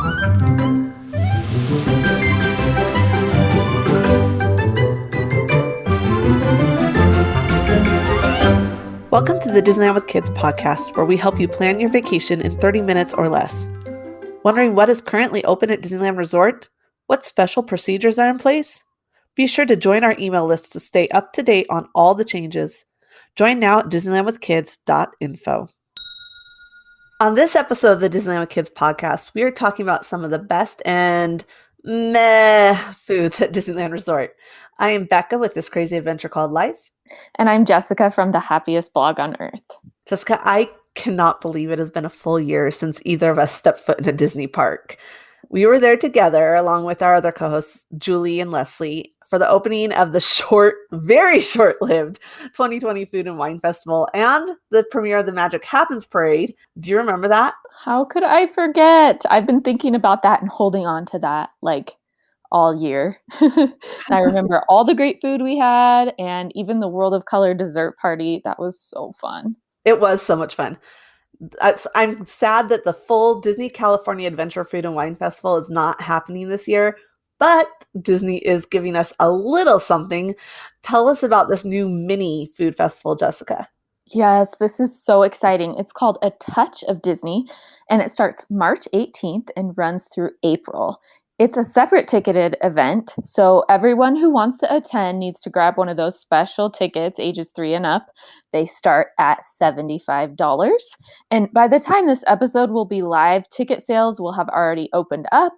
Welcome to the Disneyland with Kids podcast, where we help you plan your vacation in 30 minutes or less. Wondering what is currently open at Disneyland Resort? What special procedures are in place? Be sure to join our email list to stay up to date on all the changes. Join now at DisneylandWithKids.info. On this episode of the Disneyland with Kids podcast, we are talking about some of the best and meh foods at Disneyland Resort. I am Becca with This Crazy Adventure Called Life. And I'm Jessica from the happiest blog on earth. Jessica, I cannot believe it has been a full year since either of us stepped foot in a Disney park. We were there together along with our other co-hosts, Julie and Leslie, for the opening of the very short-lived 2020 Food and Wine Festival and the premiere of the Magic Happens Parade. Do you remember that? How could I forget? I've been thinking about that and holding on to that all year. And I remember all the great food we had and even the World of Color dessert party. That was so fun. It was so much fun. I'm sad that the full Disney California Adventure Food and Wine Festival is not happening this year, but Disney is giving us a little something. Tell us about this new mini food festival, Jessica. Yes, this is so exciting. It's called A Touch of Disney, and it starts March 18th and runs through April. It's a separate ticketed event, so everyone who wants to attend needs to grab one of those special tickets, ages 3 and up. They start at $75. And by the time this episode will be live, ticket sales will have already opened up,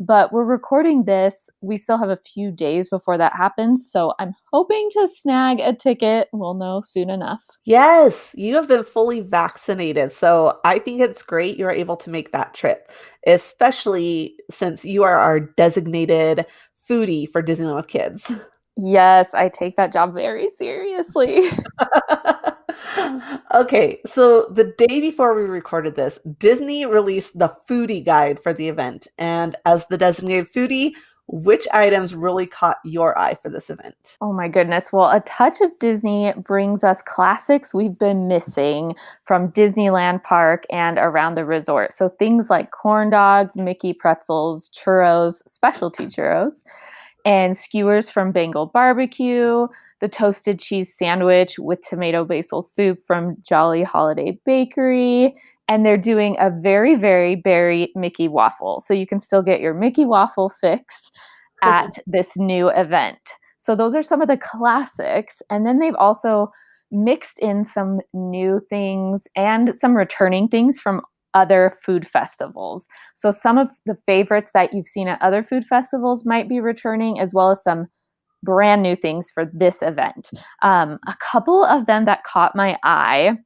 but we're recording this. We still have a few days before that happens, so I'm hoping to snag a ticket. We'll know soon enough. Yes, you have been fully vaccinated, so I think it's great you are able to make that trip, especially since you are our designated foodie for Disneyland with Kids. Yes, I take that job very seriously. Okay, so the day before we recorded this, Disney released the foodie guide for the event. And as the designated foodie, which items really caught your eye for this event? Oh my goodness. Well, A Touch of Disney brings us classics we've been missing from Disneyland Park and around the resort. So things like corn dogs, Mickey pretzels, churros, specialty churros, and skewers from Bengal Barbecue, the toasted cheese sandwich with tomato basil soup from Jolly Holiday Bakery, and they're doing a very, very berry Mickey waffle. So you can still get your Mickey waffle fix at this new event. So those are some of the classics. And then they've also mixed in some new things and some returning things from other food festivals. So some of the favorites that you've seen at other food festivals might be returning, as well as some brand new things for this event. A couple of them that caught my eye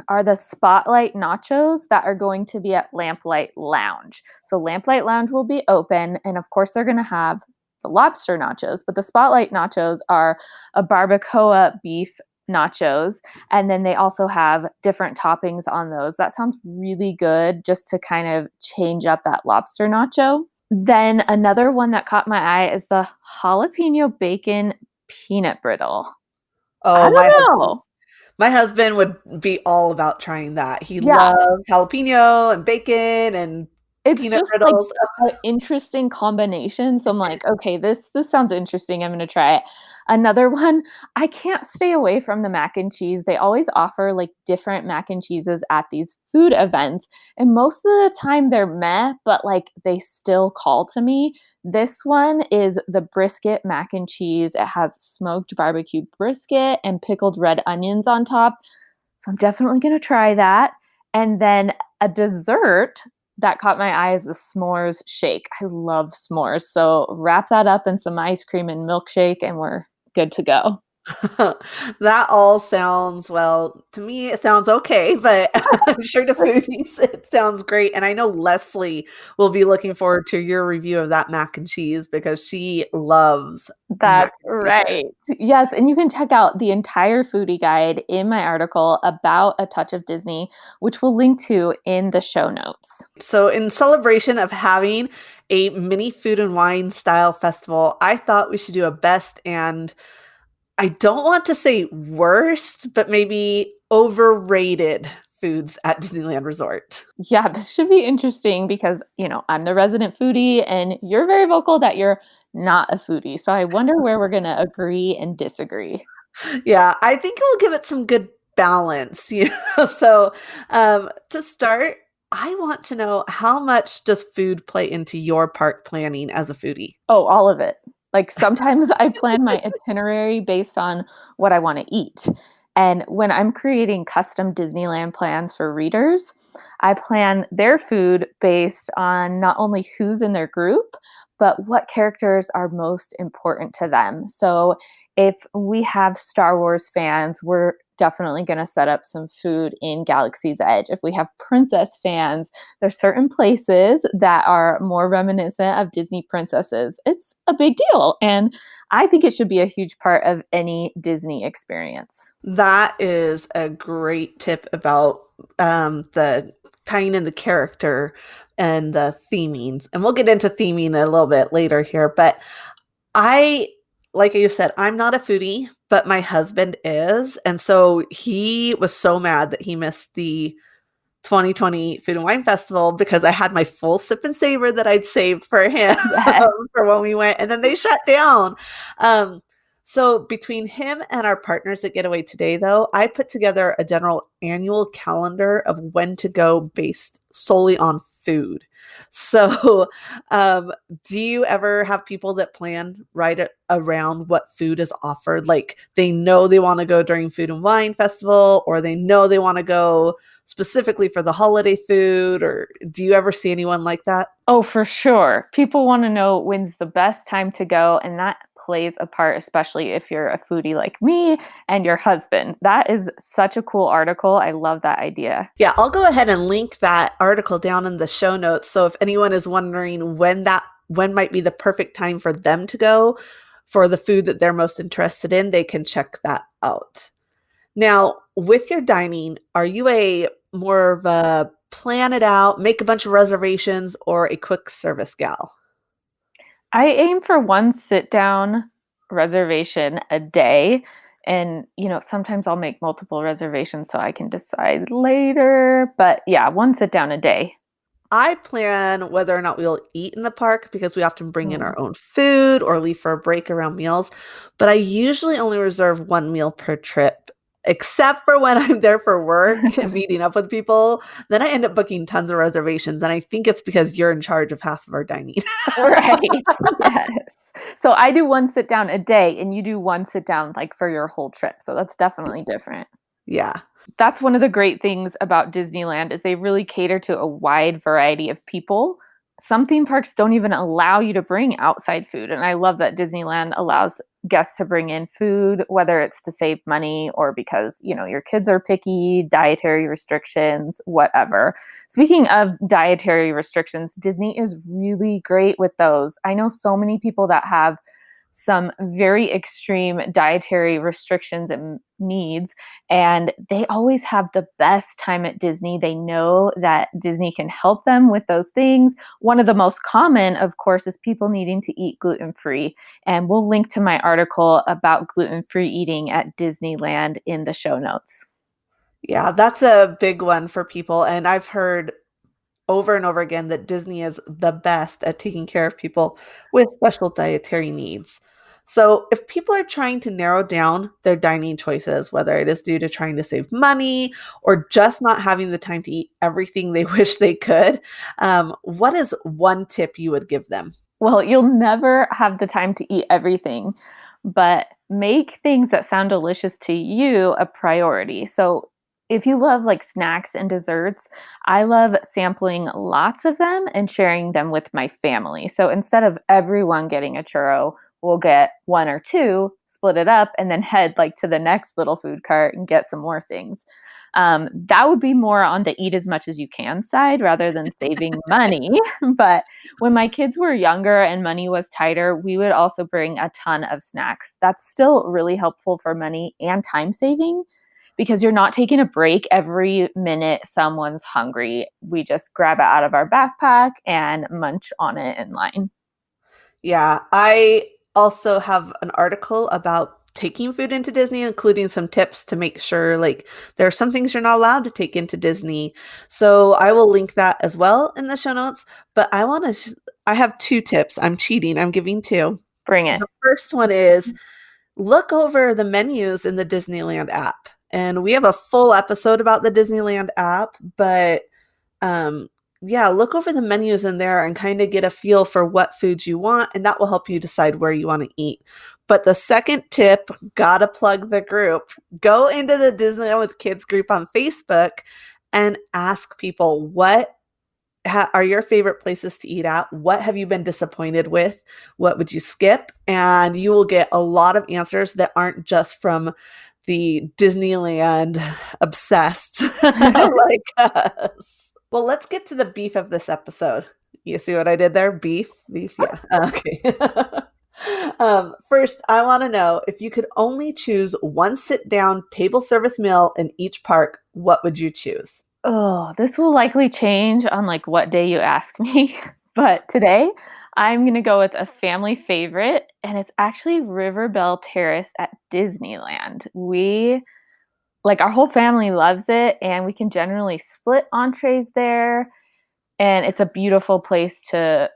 are the Spotlight nachos that are going to be at Lamplight Lounge. So Lamplight Lounge will be open, and of course they're going to have the lobster nachos, but the Spotlight nachos are a barbacoa beef nachos, and then they also have different toppings on those. That sounds really good, just to kind of change up that lobster nacho. Then another one that caught my eye is the jalapeno bacon peanut brittle. Oh, I don't know. My husband would be all about trying that. He loves jalapeno and bacon and it's peanut just brittles. Like an interesting combination. So I'm like, okay, this sounds interesting. I'm going to try it. Another one, I can't stay away from the mac and cheese. They always offer like different mac and cheeses at these food events. And most of the time they're meh, but like they still call to me. This one is the brisket mac and cheese. It has smoked barbecue brisket and pickled red onions on top. So I'm definitely going to try that. And then a dessert that caught my eye is the s'mores shake. I love s'mores. So wrap that up in some ice cream and milkshake and we're good to go. That all sounds, well, to me it sounds okay, but I'm sure to foodies it sounds great. And I know Leslie will be looking forward to your review of that mac and cheese because she loves That's right. Yes, and you can check out the entire foodie guide in my article about A Touch of Disney, which we'll link to in the show notes. So in celebration of having a mini food and wine style festival, I thought we should do a best and I don't want to say worst, but maybe overrated foods at Disneyland Resort. Yeah, this should be interesting because, I'm the resident foodie and you're very vocal that you're not a foodie. So I wonder where we're going to agree and disagree. Yeah, I think it will give it some good balance, So, to start, I want to know, how much does food play into your park planning as a foodie? Oh, all of it. Like sometimes I plan my itinerary based on what I want to eat. And when I'm creating custom Disneyland plans for readers, I plan their food based on not only who's in their group, but what characters are most important to them. So if we have Star Wars fans, we're definitely going to set up some food in Galaxy's Edge. If we have princess fans, there's certain places that are more reminiscent of Disney princesses. It's a big deal. And I think it should be a huge part of any Disney experience. That is a great tip about the tying in the character and the themings. And we'll get into theming a little bit later here. But I, like you said, I'm not a foodie, but my husband is. And so he was so mad that he missed the 2020 Food and Wine Festival because I had my full sip and savor that I'd saved for him Yes. for when we went, and then they shut down. Um, so between him and our partners at Getaway Today, though, I put together a general annual calendar of when to go based solely on food. So, um, do you ever have people that plan around what food is offered? Like they know they want to go during Food and Wine Festival, or they know they want to go specifically for the holiday food, or do you ever see anyone like that? Oh, for sure. People want to know when's the best time to go, and that plays a part, especially if you're a foodie like me and your husband. That is such a cool article. I love that idea. Yeah, I'll go ahead and link that article down in the show notes. So if anyone is wondering when might be the perfect time for them to go for the food that they're most interested in, they can check that out. Now, with your dining, are you a more of a plan it out, make a bunch of reservations, or a quick service gal? I aim for one sit down reservation a day. And, sometimes I'll make multiple reservations so I can decide later. But yeah, one sit down a day. I plan whether or not we'll eat in the park because we often bring in our own food or leave for a break around meals. But I usually only reserve one meal per trip, except for when I'm there for work and meeting up with people. Then I end up booking tons of reservations. And I think it's because you're in charge of half of our dining. Right. Yes. So I do one sit down a day and you do one sit down like for your whole trip. So that's definitely different. Yeah. That's one of the great things about Disneyland is they really cater to a wide variety of people. Some theme parks don't even allow you to bring outside food, and I love that Disneyland allows guests to bring in food, whether it's to save money or because, your kids are picky, dietary restrictions, whatever. Speaking of dietary restrictions, Disney is really great with those. I know so many people that have some very extreme dietary restrictions and needs, and they always have the best time at Disney. They know that Disney can help them with those things. One of the most common, of course, is people needing to eat gluten-free, and we'll link to my article about gluten-free eating at Disneyland in the show notes. Yeah, that's a big one for people. And I've heard over and over again that Disney is the best at taking care of people with special dietary needs. So, if people are trying to narrow down their dining choices, whether it is due to trying to save money or just not having the time to eat everything they wish they could, what is one tip you would give them? Well, you'll never have the time to eat everything, but make things that sound delicious to you a priority. So, if you love like snacks and desserts, I love sampling lots of them and sharing them with my family. So, instead of everyone getting a churro, we'll get one or two, split it up, and then head like to the next little food cart and get some more things. That would be more on the eat as much as you can side rather than saving money. But when my kids were younger and money was tighter, we would also bring a ton of snacks. That's still really helpful for money and time saving because you're not taking a break every minute someone's hungry. We just grab it out of our backpack and munch on it in line. Yeah, I also have an article about taking food into Disney, including some tips to make sure like there are some things you're not allowed to take into Disney. So I will link that as well in the show notes. But I have 2 tips. I'm cheating. I'm giving 2. Bring it. The first one is look over the menus in the Disneyland app. And we have a full episode about the Disneyland app, but um, yeah, look over the menus in there and kind of get a feel for what foods you want, and that will help you decide where you want to eat. But the second tip, gotta plug the group. Go into the Disneyland with Kids group on Facebook and ask people what are your favorite places to eat at? What have you been disappointed with? What would you skip? And you will get a lot of answers that aren't just from the Disneyland obsessed like us. Well, let's get to the beef of this episode. You see what I did there? Beef, yeah. Okay. First, I want to know if you could only choose one sit-down table service meal in each park, what would you choose? Oh, this will likely change on like what day you ask me. But today I'm going to go with a family favorite, and it's actually River Belle Terrace at Disneyland. Our whole family loves it, and we can generally split entrees there. And it's a beautiful place to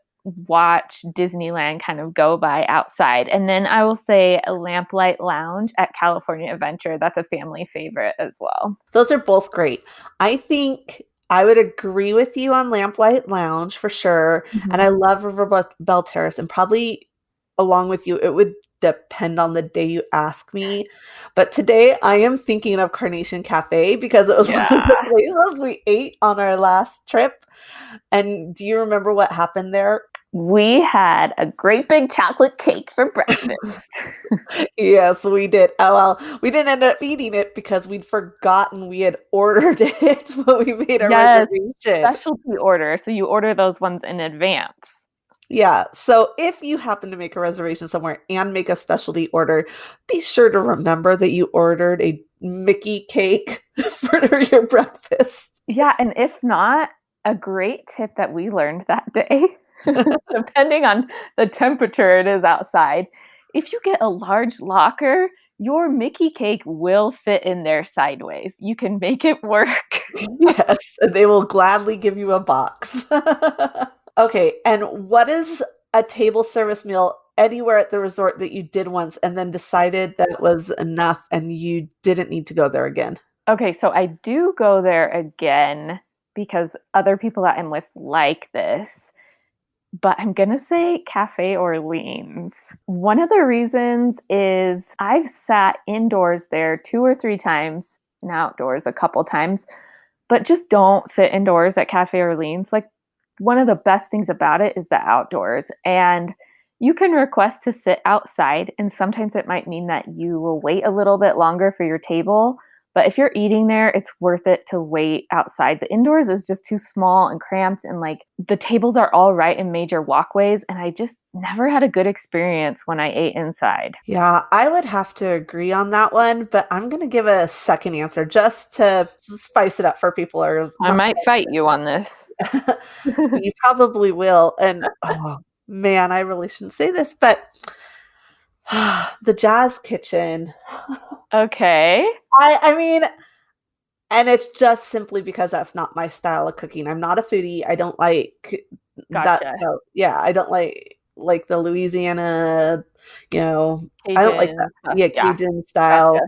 watch Disneyland kind of go by outside. And then I will say a Lamplight Lounge at California Adventure. That's a family favorite as well. Those are both great. I think I would agree with you on Lamplight Lounge for sure. And I love River Belle Terrace, and probably along with you, it would depend on the day you ask me. But today I am thinking of Carnation Cafe because it was one of the places we ate on our last trip. And do you remember what happened there? We had a great big chocolate cake for breakfast. Yes, we did. Oh, well, we didn't end up eating it because we'd forgotten we had ordered it when we made our reservation. Specialty order. So you order those ones in advance. Yeah. So if you happen to make a reservation somewhere and make a specialty order, be sure to remember that you ordered a Mickey cake for your breakfast. Yeah. And if not, a great tip that we learned that day, depending on the temperature it is outside, if you get a large locker, your Mickey cake will fit in there sideways. You can make it work. Yes. They will gladly give you a box. Okay, and what is a table service meal anywhere at the resort that you did once and then decided that was enough and you didn't need to go there again? Okay, so I do go there again because other people that I'm with like this, but I'm gonna say Cafe Orleans. One of the reasons is I've sat indoors there 2 or 3 times and outdoors a couple times, but just don't sit indoors at Cafe Orleans. Like, one of the best things about it is the outdoors, and you can request to sit outside, and sometimes it might mean that you will wait a little bit longer for your table. But if you're eating there, it's worth it to wait outside. The indoors is just too small and cramped, and like the tables are all right in major walkways, and I just never had a good experience when I ate inside. Yeah, I would have to agree on that one, but I'm going to give a second answer just to spice it up for people. I might fight you on this. You probably will. And oh man, I really shouldn't say this, but the Jazz Kitchen. Okay. I mean, and it's just simply because that's not my style of cooking. I'm not a foodie. I don't like that. Gotcha. So, yeah, I don't like the Louisiana, Cajun I don't like that. stuff. Yeah, Cajun style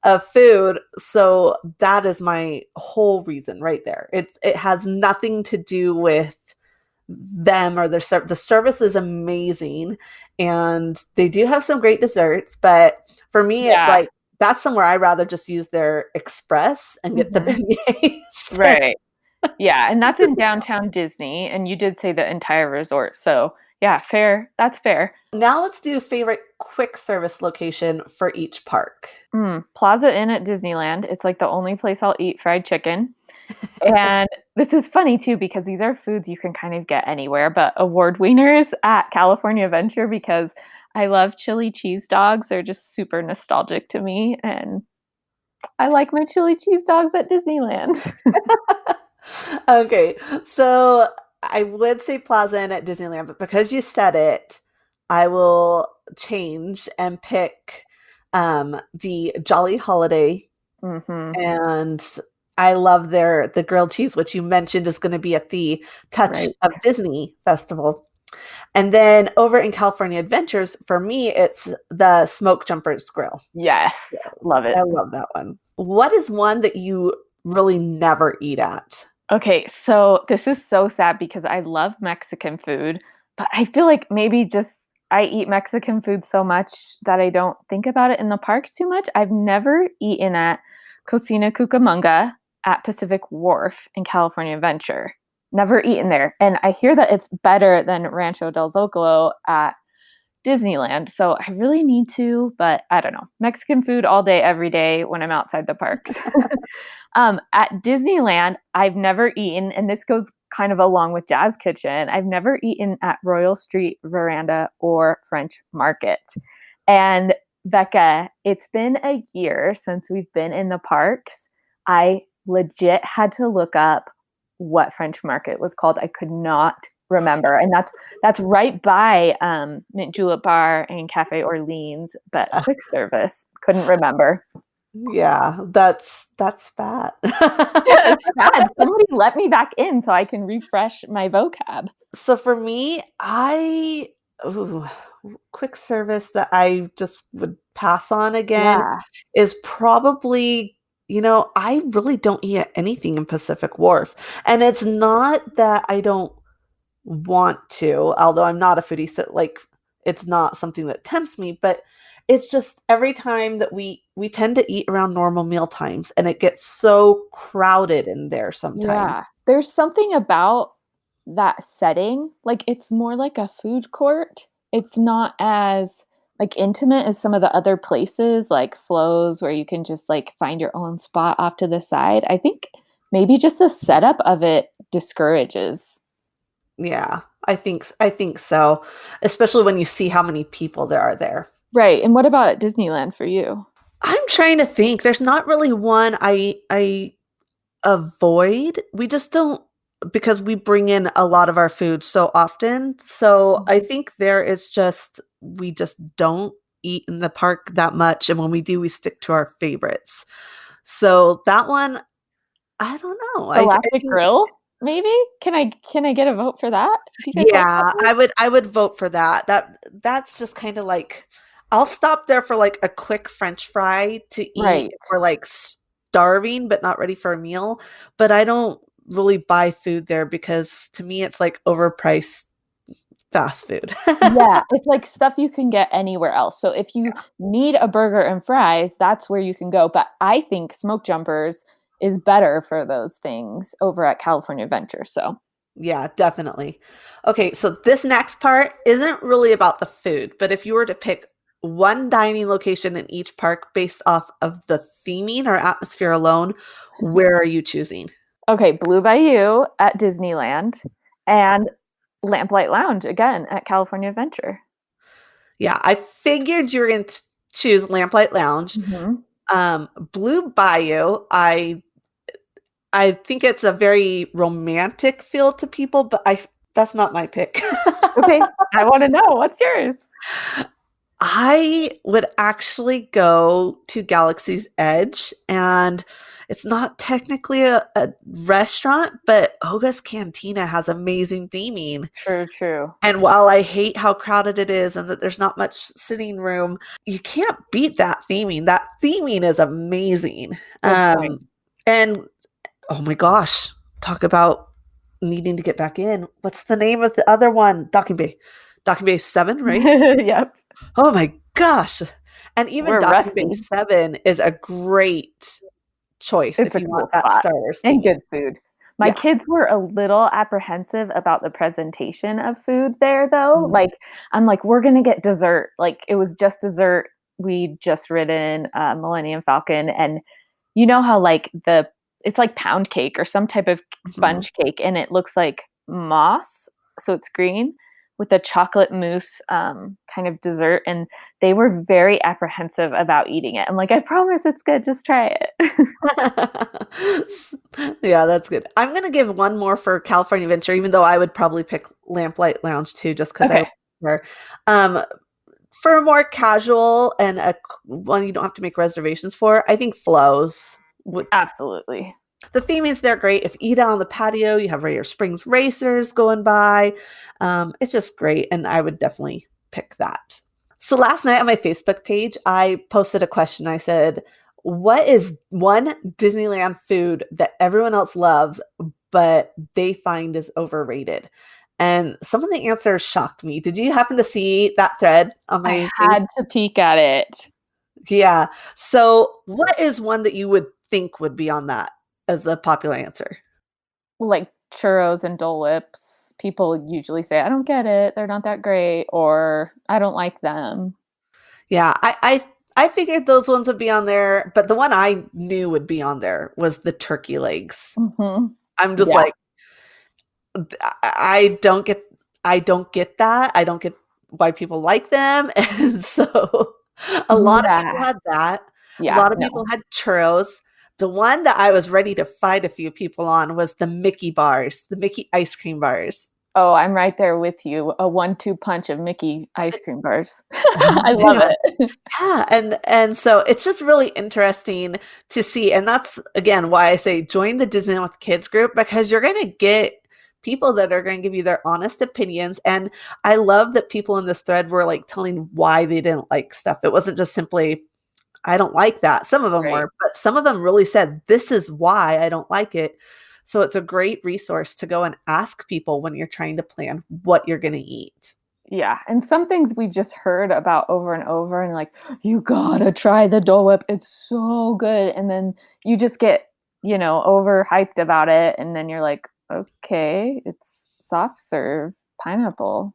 of food. So that is my whole reason right there. It has nothing to do with them or the service is amazing, and they do have some great desserts. But for me, it's like that's somewhere I'd rather just use their express and get the beignets. Right. Yeah, and that's in downtown Disney, and you did say the entire resort. So, yeah, fair. That's fair. Now let's do favorite quick service location for each park. Plaza Inn at Disneyland. It's like the only place I'll eat fried chicken. And this is funny too because these are foods you can kind of get anywhere, but award winners at California Adventure because I love chili cheese dogs. They're just super nostalgic to me, and I like my chili cheese dogs at Disneyland. Okay, so I would say Plaza Inn at Disneyland, but because you said it, I will change and pick the Jolly Holiday, Mhm. and I love the grilled cheese, which you mentioned is going to be at the Touch Right. of Disney Festival. And then over in California Adventures, for me, it's the Smoke Jumpers Grill. Yes. Love it. I love that one. What is one that you really never eat at? Okay, so this is so sad because I love Mexican food, but I feel like maybe just I eat Mexican food so much that I don't think about it in the parks too much. I've never eaten at Cocina Cucamonga at Pacific Wharf in California Adventure. Never eaten there. And I hear that it's better than Rancho del Zocalo at Disneyland. So I really need to, but I don't know. Mexican food all day, every day when I'm outside the parks. At Disneyland, I've never eaten, and this goes kind of along with Jazz Kitchen. I've never eaten at Royal Street Veranda or French Market. And Becca, it's been a year since we've been in the parks. I legit had to look up what French Market was called. I could not remember, and that's right by Mint Julep Bar and Cafe Orleans, but quick service couldn't remember. Yeah, that's bad. Yeah, it's sad. Somebody let me back in so I can refresh my vocab. So for me, ooh, quick service that I just would pass on again Yeah. is probably, I really don't eat anything in Pacific Wharf. And it's not that I don't want to, although I'm not a foodie, so like it's not something that tempts me, but it's just every time that we tend to eat around normal meal times and it gets so crowded in there sometimes. Yeah. There's something about that setting, like, it's more like a food court. It's not as, like, intimate as some of the other places, like Flo's, where you can just, like, find your own spot off to the side. I think maybe just the setup of it discourages. Yeah, I think so, especially when you see how many people there are there. Right, and what about at Disneyland for you? I'm trying to think. There's not really one I avoid. We just don't, because we bring in a lot of our food so often. So I Mhm. think there is just we just don't eat in the park that much, and when we do, we stick to our favorites. So that one, I don't know. I Galactic think Grill, maybe? Can I get a vote for that? Do you guys like that yeah, one? I would vote for that. That's just kinda like I'll stop there for, like, a quick french fry to eat Right. if we're, like, starving but not ready for a meal, but I don't really buy food there because to me it's, like, overpriced fast food. Yeah, it's like stuff you can get anywhere else. So if you need a burger and fries, that's where you can go, but I think Smoke Jumpers is better for those things over at California Adventure, so Yeah, definitely. Okay, so this next part isn't really about the food, but if you were to pick one dining location in each park based off of the theming or atmosphere alone, where are you choosing? okay, Blue Bayou at Disneyland and Lamplight Lounge again at California Adventure. Yeah, I figured you were going to choose Lamplight Lounge. Mhm. Blue Bayou, I think it's a very romantic feel to people, but I that's not my pick. Okay, I wanna know, what's yours? I would actually go to Galaxy's Edge, and it's not technically a restaurant, but Oga's Cantina has amazing theming. True, true. And while I hate how crowded it is and that there's not much sitting room, you can't beat that theming. That theming is amazing. Good point. And oh my gosh, talk about needing to get back in. What's the name of the other one? Docking Bay. Docking Bay 7, right? Yep, Oh my gosh. And even we're Docking Bay rusty. 7 is a great choice It's if a you want cool that spot Star Wars and theme. good food. My Yeah. kids were a little apprehensive about the presentation of food there, though. Mhm. Like, I'm like, "We're gonna get dessert." Like, it was just dessert. We'd just ridden Millennium Falcon, and you know how, like, it's like pound cake or some type of Mhm. sponge cake, and it looks like moss, so it's green, with a chocolate mousse, kind of dessert, and they were very apprehensive about eating it. I'm like, "I promise it's good, just try it." Yeah, that's good. I'm gonna give one more for California Adventure, even though I would probably pick Lamplight Lounge too, just because I like Okay. her. Um, For a more casual and one you don't have to make reservations for, I think Flo's. Absolutely. The theme is they're great. If you eat out on the patio, you have Radiator Springs racers going by. It's just great, and I would definitely pick that. So last night on my Facebook page, I posted a question. I said, what is one Disneyland food that everyone else loves, but they find is overrated? And some of the answers shocked me. Did you happen to see that thread on I my page? had to peek at it. Yeah. So what is one that you would think would be on that as a popular answer? Like churros and Dole Whips. People usually say, I don't get it. They're not that great. Or I don't like them. Yeah, I figured those ones would be on there, but the one I knew would be on there was the turkey legs. Hmm. I'm just Yeah. like, I don't get that. I don't get why people like them. And so a lot of people Yeah. had that. A Yeah. lot of people No. had churros. The one that I was ready to fight a few people on was the Mickey bars, the Mickey ice cream bars. Oh, I'm right there with you. A 1-2 punch of Mickey ice cream bars. I love Yeah. it. Yeah, and so it's just really interesting to see, and that's again why I say join the Disneyland with Kids group, because you're going to get people that are going to give you their honest opinions. And I love that people in this thread were like telling why they didn't like stuff. It wasn't just simply I don't like that. Some of them Right. were, but some of them really said this is why I don't like it. So it's a great resource to go and ask people when you're trying to plan what you're going to eat. Yeah, and some things we've just heard about over and over and like, "You gotta try the Dole Whip, it's so good," and then you just get, overhyped about it, and then you're like, "Okay, it's soft serve pineapple."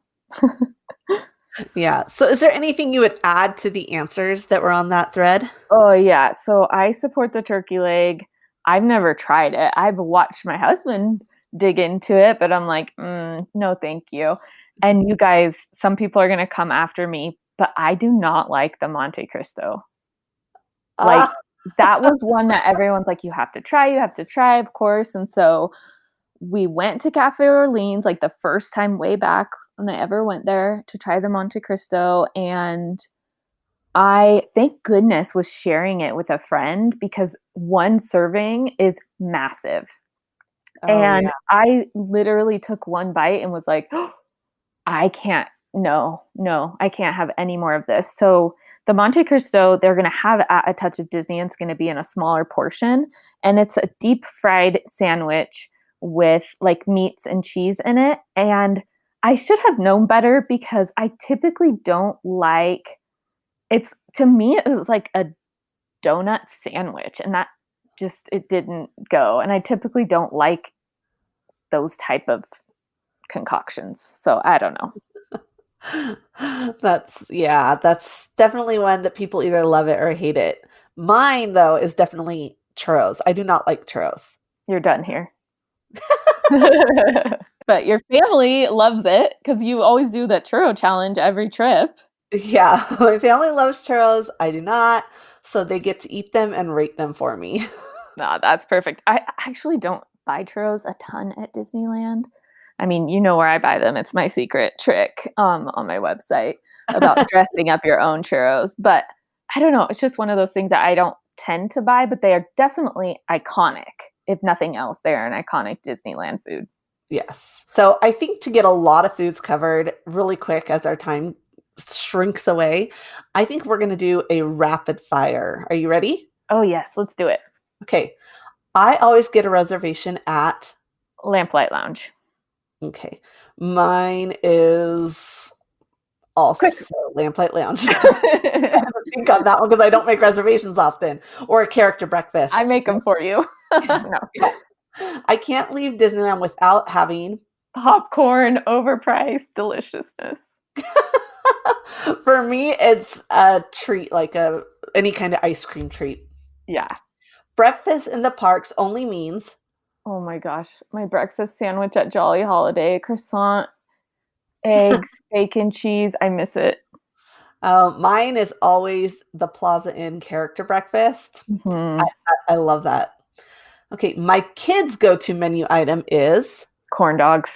Yeah. So is there anything you would add to the answers that were on that thread? Oh, yeah, so I support the turkey leg. I've never tried it. I've watched my husband dig into it, but I'm like, no, thank you." And you guys, some people are gonna come after me, but I do not like the Monte Cristo. Like, Ah, that was one that everyone's like, you have to try, of course." And so we went to Cafe Orleans, like, the first time way back when I ever went there to try the Monte Cristo, and I, thank goodness, was sharing it with a friend because one serving is massive. oh And yeah. I literally took one bite and was like, I can't, no, no, I can't have any more of this. So the Monte Cristo, they're going to have at a touch of Disney, and it's going to be in a smaller portion. And it's a deep fried sandwich with like meats and cheese in it. And I should have known better because I typically don't like, it's, to me, it was like a donut sandwich. And that just, it didn't go. And I typically don't like those type of concoctions. So I don't know. That's definitely one that people either love it or hate it. Mine though is definitely churros. I do not like churros. You're done here. But your family loves it because you always do that churro challenge every trip. Yeah, my family loves churros. I do not, so they get to eat them and rate them for me. Nah, that's perfect. I actually don't buy churros a ton at Disneyland. I mean, you know where I buy them. It's my secret trick on my website about dressing up your own churros. But I don't know. It's just one of those things that I don't tend to buy, but they are definitely iconic. If nothing else, they are an iconic Disneyland food. Yes. So I think to get a lot of foods covered really quick as our time shrinks away, I think we're going to do a rapid fire. Are you ready? Oh, yes. Let's do it. Okay. I always get a reservation at, Lamplight Lounge. okay. Mine is Quick. also Lamplight Lounge. I have to think on that one because I don't make reservations often. Or a character I breakfast. make them for you. No. Yeah. I can't leave Disneyland without having, Popcorn, overpriced deliciousness. for me, it's a treat, like any kind of ice cream treat. Yeah. Breakfast in the parks only means, Oh my gosh. My breakfast sandwich at Jolly Holiday, croissant, eggs, bacon, cheese. I miss it. mine is always the Plaza Inn character breakfast. I, Mhm. I love that. Okay, my kids' go-to menu item is, Corn dogs.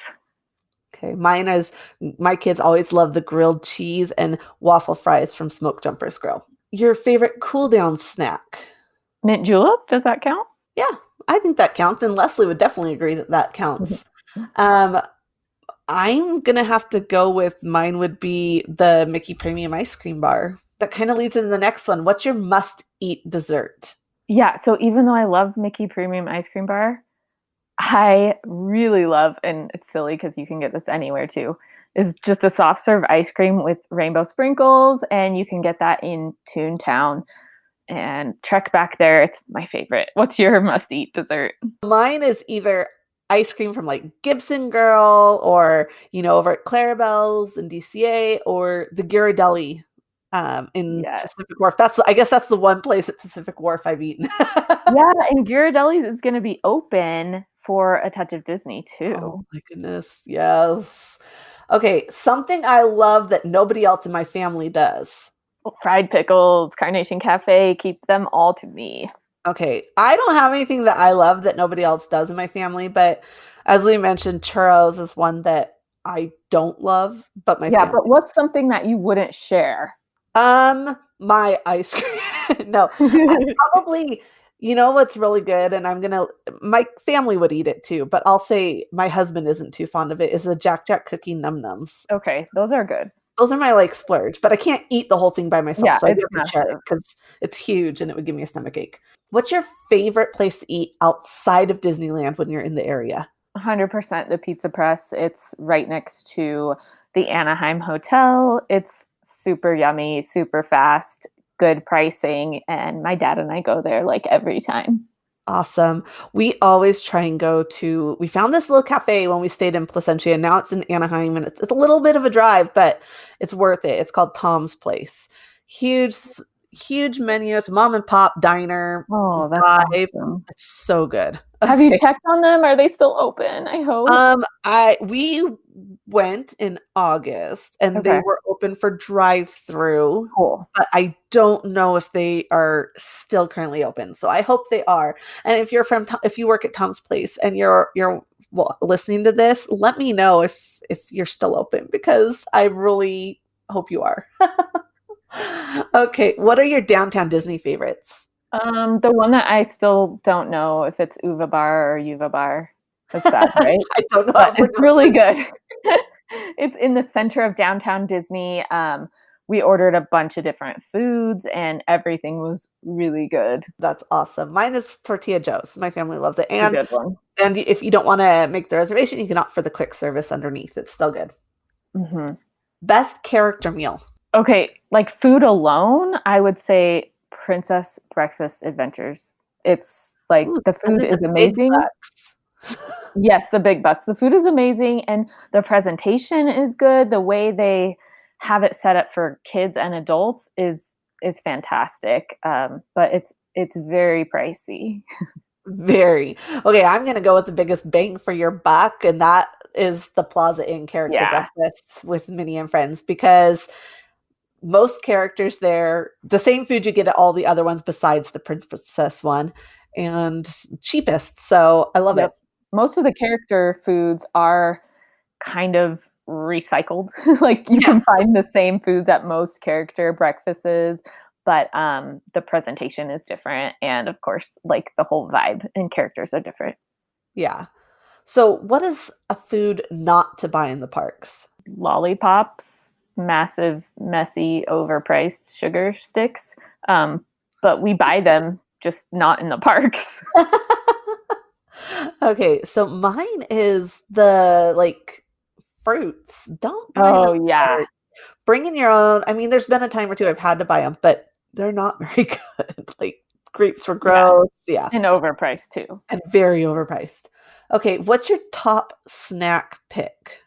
Okay, my kids always love the grilled cheese and waffle fries from Smoke Jumper's Grill. Your favorite cool down snack? Mint julep, does that count? Yeah, I think that counts, and Leslie would definitely agree that that counts. Um, I'm gonna have to go with mine would be the Mickey Premium Ice Cream Bar. That kind of leads into the next one. What's your must-eat dessert? Yeah, so even though I love Mickey Premium Ice Cream Bar, I really love, and it's silly because you can get this anywhere too, is just a soft serve ice cream with rainbow sprinkles, and you can get that in Toontown. And trek back there, it's my favorite. What's your must eat dessert? Mine is either ice cream from like Gibson Girl or, over at Clarabelle's in DCA or the Ghirardelli in Yes. Pacific Wharf. I guess that's the one place at Pacific Wharf I've eaten. Yeah, and Ghirardelli's is going to be open for A Touch of Disney Oh too. my goodness. Yes. Okay, something I love that nobody else in my family does. Fried pickles, Carnation Cafe, keep them all to me. Okay, I don't have anything that I love that nobody else does in my family, but as we mentioned, churros is one that I don't love, but my Yeah, family. but what's something that you wouldn't share? My ice cream. No, I probably, what's really good, and my family would eat it too, but I'll say my husband isn't too fond of it, is the Jack Jack cookie Num Nums. Okay, those are good. Those are my like splurge, but I can't eat the whole thing by myself, Yeah, so I do it's have to share it massive. because it's huge and it would give me a stomach ache. What's your favorite place to eat outside of Disneyland when you're in the area? 100% the Pizza Press. It's right next to the Anaheim Hotel. It's super yummy, super fast, good pricing, and my dad and I go there like every time. Awesome. We always try and we found this little cafe when we stayed in Placentia. Now it's in Anaheim and it's a little bit of a drive, but it's worth it. It's called Tom's Place. Huge, huge menu. It's a mom and pop diner Oh, that's vibe. awesome. It's so good. Have you Okay. checked on them? Are they still open? I hope. We went in August and they Okay, were open for drive-through, cool. but I don't know if they are still currently open. So I hope they are. And if you work at Tom's Place and you're listening to this, let me know if you're still open because I really hope you are. Okay, what are your downtown Disney favorites? The one that I still don't know if it's Uva Bar or Yuva Bar. That's sad, right? I don't know how But to it's pronounce really good. It's in the center of downtown Disney. We ordered a bunch of different foods and everything was really good. That's awesome. Mine is Tortilla Joe's. My family loves it. It's a good one. And if you don't wanna make the reservation, you can opt for the quick service underneath. It's still good. Mhm. Best character meal. Okay, like food alone, I would say Princess Breakfast Adventures. It's like Ooh, the sounds food like the is big amazing. bucks. Yes, the big bucks. The food is amazing and the presentation is good. The way they have it set up for kids and adults is fantastic. But it's very pricey. Very. Okay, I'm gonna go with the biggest bang for your buck, and that is the Plaza Inn character Yeah. breakfasts with Minnie and Friends because most characters there, the same food you get at all the other ones besides the princess one, and cheapest. So I love it. Yep. Most of the character foods are kind of recycled. Like you Yeah. can find the same foods at most character breakfasts, but the presentation is different and of course like the whole vibe and characters are different. Yeah. So what is a food not to buy in the parks? Lollipops, massive, messy, overpriced sugar sticks. But we buy them just not in the parks. Okay, so mine is the like fruits. Don't buy them Oh in the yeah. park. Bring in your own. I mean, there's been a time or two I've had to buy them, but they're not very good. Like grapes were Yeah. gross. Yeah, And overpriced too. and very overpriced. Okay, what's your top snack pick?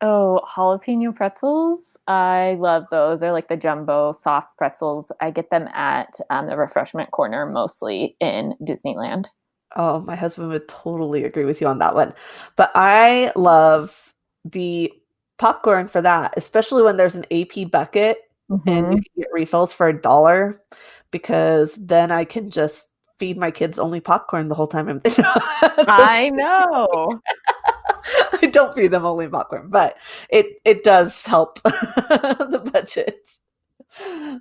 Oh, jalapeno pretzels. I love those. They're like the jumbo soft pretzels. I get them at the refreshment corner mostly in Disneyland. Oh, my husband would totally agree with you on that one. But I love the popcorn for that, especially when there's an AP bucket and you Hmm. can get refills for $1 because then I can just feed my kids only popcorn the whole time I'm just I know. I don't feed them only popcorn, but it does help the budget.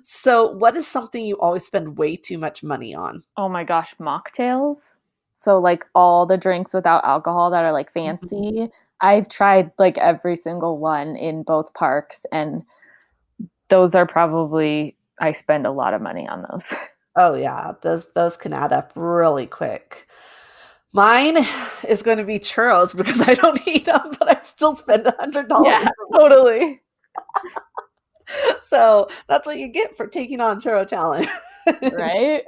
So, what is something you always spend way too much money on? Oh my gosh, mocktails. So, like, all the drinks without alcohol that are, like, Mhm. fancy. I've tried, like, every single one in both parks, and those are probably I spend a lot of money on those. Oh yeah, those can add up really quick. Mine is going to be churros because I don't eat them, but I still spend $100. Yeah, totally. So that's what you get for taking on churro challenge. Right?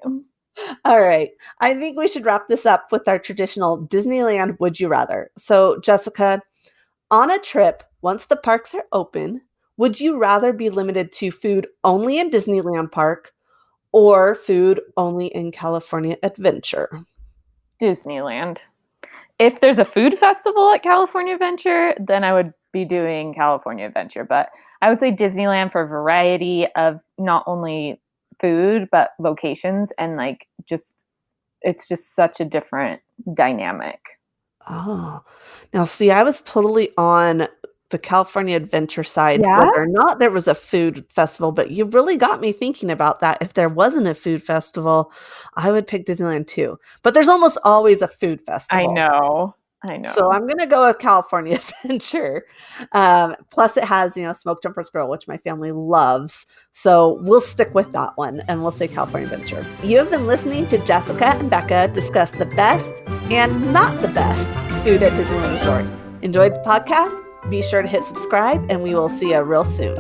All right. I think we should wrap this up with our traditional Disneyland Would You Rather. So, Jessica, on a trip, once the parks are open, would you rather be limited to food only in Disneyland Park or food only in California Adventure? Disneyland. If there's a food festival at California Adventure, then I would be doing California Adventure. But I would say Disneyland for variety of not only food, but locations and like just it's just such a different dynamic. Oh, now see, I was totally on the California Adventure side, Yeah? whether or not there was a food festival, but you really got me thinking about that. If there wasn't a food festival, I would pick Disneyland too. But there's almost always a food I festival. know. I So know. I'm gonna go with California Adventure. Plus it has, Smoke Jumper's Grill, which my family loves. So we'll stick with that one and we'll say California Adventure. You have been listening to Jessica and Becca discuss the best and not the best food at Disneyland Resort. Enjoyed the podcast? Be sure to hit subscribe and we will see you real soon.